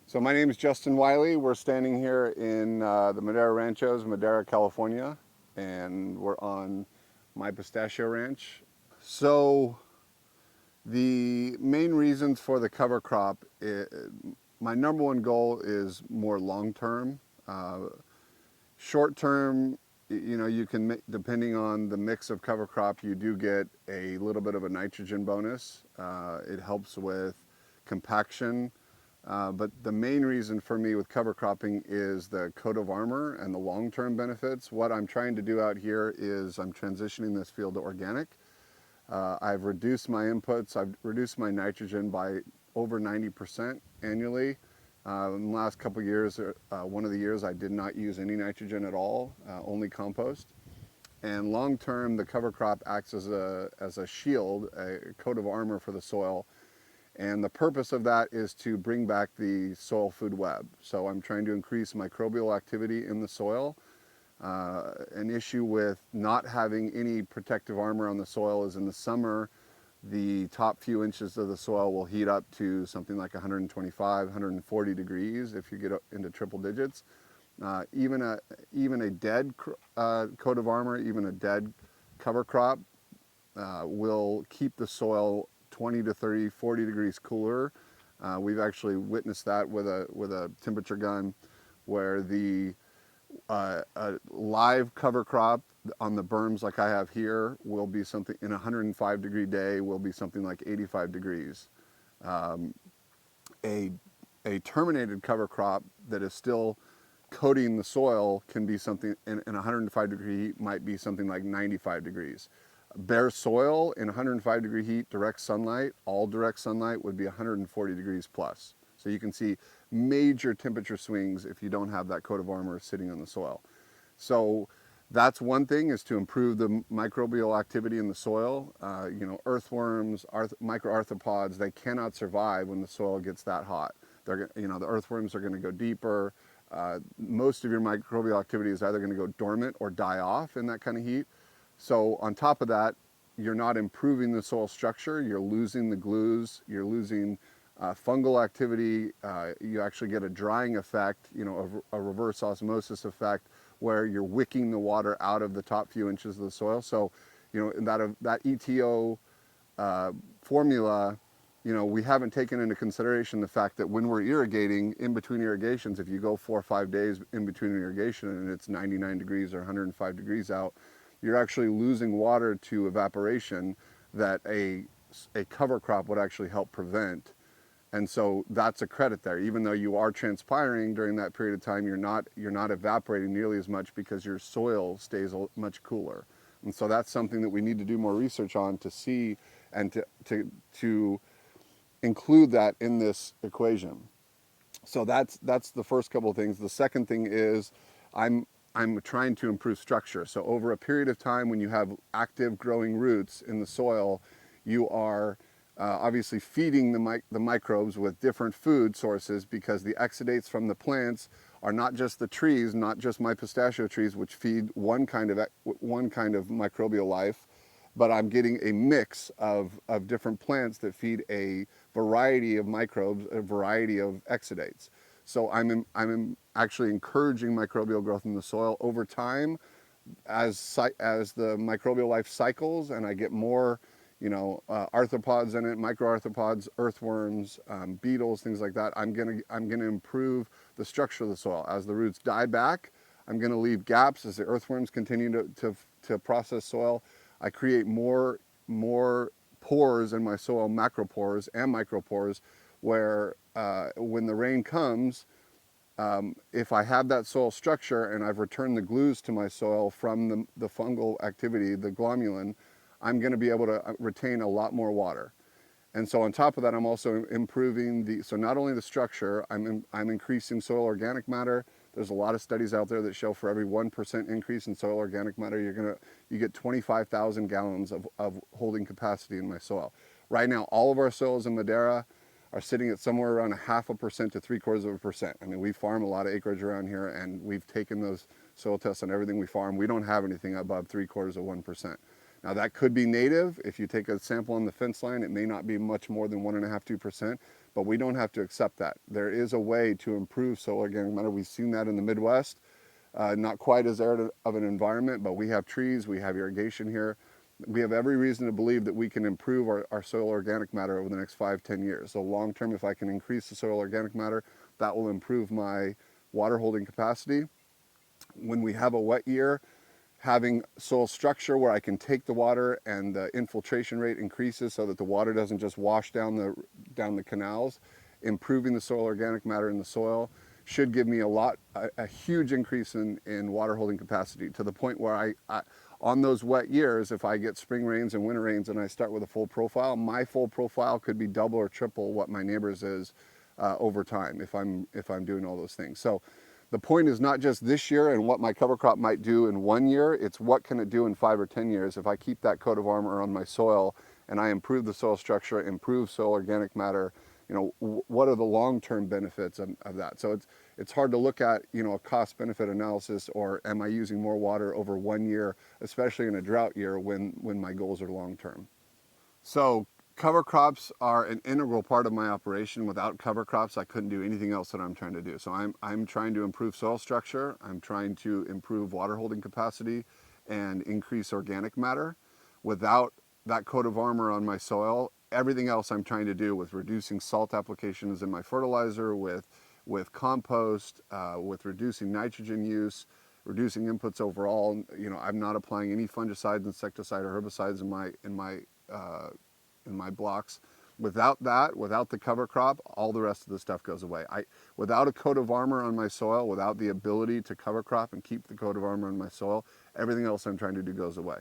So my name is Justin Wylie. We're standing here in the Madera Ranchos, Madera, California, and we're on my pistachio ranch. So the main reasons for the cover crop, my number one goal is more long term. Short term, you can, depending on the mix of cover crop, you do get a little bit of a nitrogen bonus. It helps with compaction. But the main reason for me with cover cropping is the coat of armor and the long-term benefits. What I'm trying to do out here is I'm transitioning this field to organic. I've reduced my inputs. I've reduced my nitrogen by over 90% annually. In the last couple of years, one of the years I did not use any nitrogen at all, only compost. And long term, the cover crop acts as a shield, a coat of armor for the soil. And the purpose of that is to bring back the soil food web. So I'm trying to increase microbial activity in the soil. An issue with not having any protective armor on the soil is in the summer, the top few inches of the soil will heat up to something like 125, 140 degrees if you get into triple digits. Even a dead coat of armor, even a dead cover crop will keep the soil 20 to 30, 40 degrees cooler. We've actually witnessed that with a temperature gun where the live cover crop on the berms like I have here will be something in a 105 degree day will be something like 85 degrees. A terminated cover crop that is still coating the soil can be something in 105 degree heat might be something like 95 degrees. Bare soil in 105 degree heat, direct sunlight, all direct sunlight would be 140 degrees plus. So you can see major temperature swings if you don't have that coat of armor sitting on the soil. So that's one thing, is to improve the microbial activity in the soil. Earthworms, microarthropods, they cannot survive when the soil gets that hot. The earthworms are going to go deeper. Most of your microbial activity is either going to go dormant or die off in that kind of heat. So on top of that, you're not improving the soil structure. You're losing the glues. You're losing fungal activity. You actually get a drying effect, a reverse osmosis effect, where you're wicking the water out of the top few inches of the soil. So, that ETO formula, we haven't taken into consideration the fact that when we're irrigating, in between irrigations, if you go 4 or 5 days in between an irrigation and it's 99 degrees or 105 degrees out, you're actually losing water to evaporation that a cover crop would actually help prevent. And so that's a credit there. Even though you are transpiring during that period of time, you're not evaporating nearly as much because your soil stays much cooler. And so that's something that we need to do more research on to see and to include that in this equation. So that's the first couple of things. The second thing is I'm trying to improve structure. So over a period of time when you have active growing roots in the soil, you are obviously feeding the microbes with different food sources, because the exudates from the plants are not just the trees, not just my pistachio trees, which feed one kind of microbial life, but I'm getting a mix of different plants that feed a variety of microbes, a variety of exudates. So I'm actually encouraging microbial growth in the soil over time as the microbial life cycles, and I get more arthropods in it, microarthropods, earthworms, beetles, things like that. I'm gonna improve the structure of the soil. As the roots die back, I'm gonna leave gaps as the earthworms continue to process soil. I create more pores in my soil, macropores and micropores, where when the rain comes, if I have that soil structure and I've returned the glues to my soil from the fungal activity, the glomalin, I'm going to be able to retain a lot more water. And so on top of that, I'm also improving so not only the structure, I'm increasing soil organic matter. There's a lot of studies out there that show for every 1% increase in soil organic matter, you get 25,000 gallons of holding capacity in my soil. Right now, all of our soils in Madera are sitting at somewhere around 0.5% to 0.75%. I mean, we farm a lot of acreage around here, and we've taken those soil tests on everything we farm. We don't have anything above 0.75%. Now that could be native. If you take a sample on the fence line, it may not be much more than 1.5–2%, but we don't have to accept that. There is a way to improve soil organic matter. We've seen that in the Midwest. Not quite as arid of an environment, but we have trees, we have irrigation here. We have every reason to believe that we can improve our soil organic matter over the next 5-10 years. So long term, if I can increase the soil organic matter, that will improve my water holding capacity. When we have a wet year, having soil structure where I can take the water and the infiltration rate increases so that the water doesn't just wash down the canals, improving the soil organic matter in the soil should give me a huge increase in water holding capacity, to the point where I on those wet years, if I get spring rains and winter rains and I start with a full profile, my full profile could be double or triple what my neighbor's is over time if I'm doing all those things. So the point is not just this year and what my cover crop might do in 1 year, it's what can it do in 5 or 10 years if I keep that coat of armor on my soil and I improve the soil structure, improve soil organic matter. What are the long-term benefits of that? So it's hard to look at, a cost-benefit analysis, or am I using more water over 1 year, especially in a drought year when my goals are long-term. So cover crops are an integral part of my operation. Without cover crops, I couldn't do anything else that I'm trying to do. So I'm trying to improve soil structure. I'm trying to improve water holding capacity and increase organic matter. Without that coat of armor on my soil, everything else I'm trying to do, with reducing salt applications in my fertilizer, with compost, with reducing nitrogen use, reducing inputs overall. I'm not applying any fungicides, insecticide, or herbicides in my blocks. Without that, without the cover crop, all the rest of the stuff goes away. Without a coat of armor on my soil, without the ability to cover crop and keep the coat of armor on my soil, everything else I'm trying to do goes away.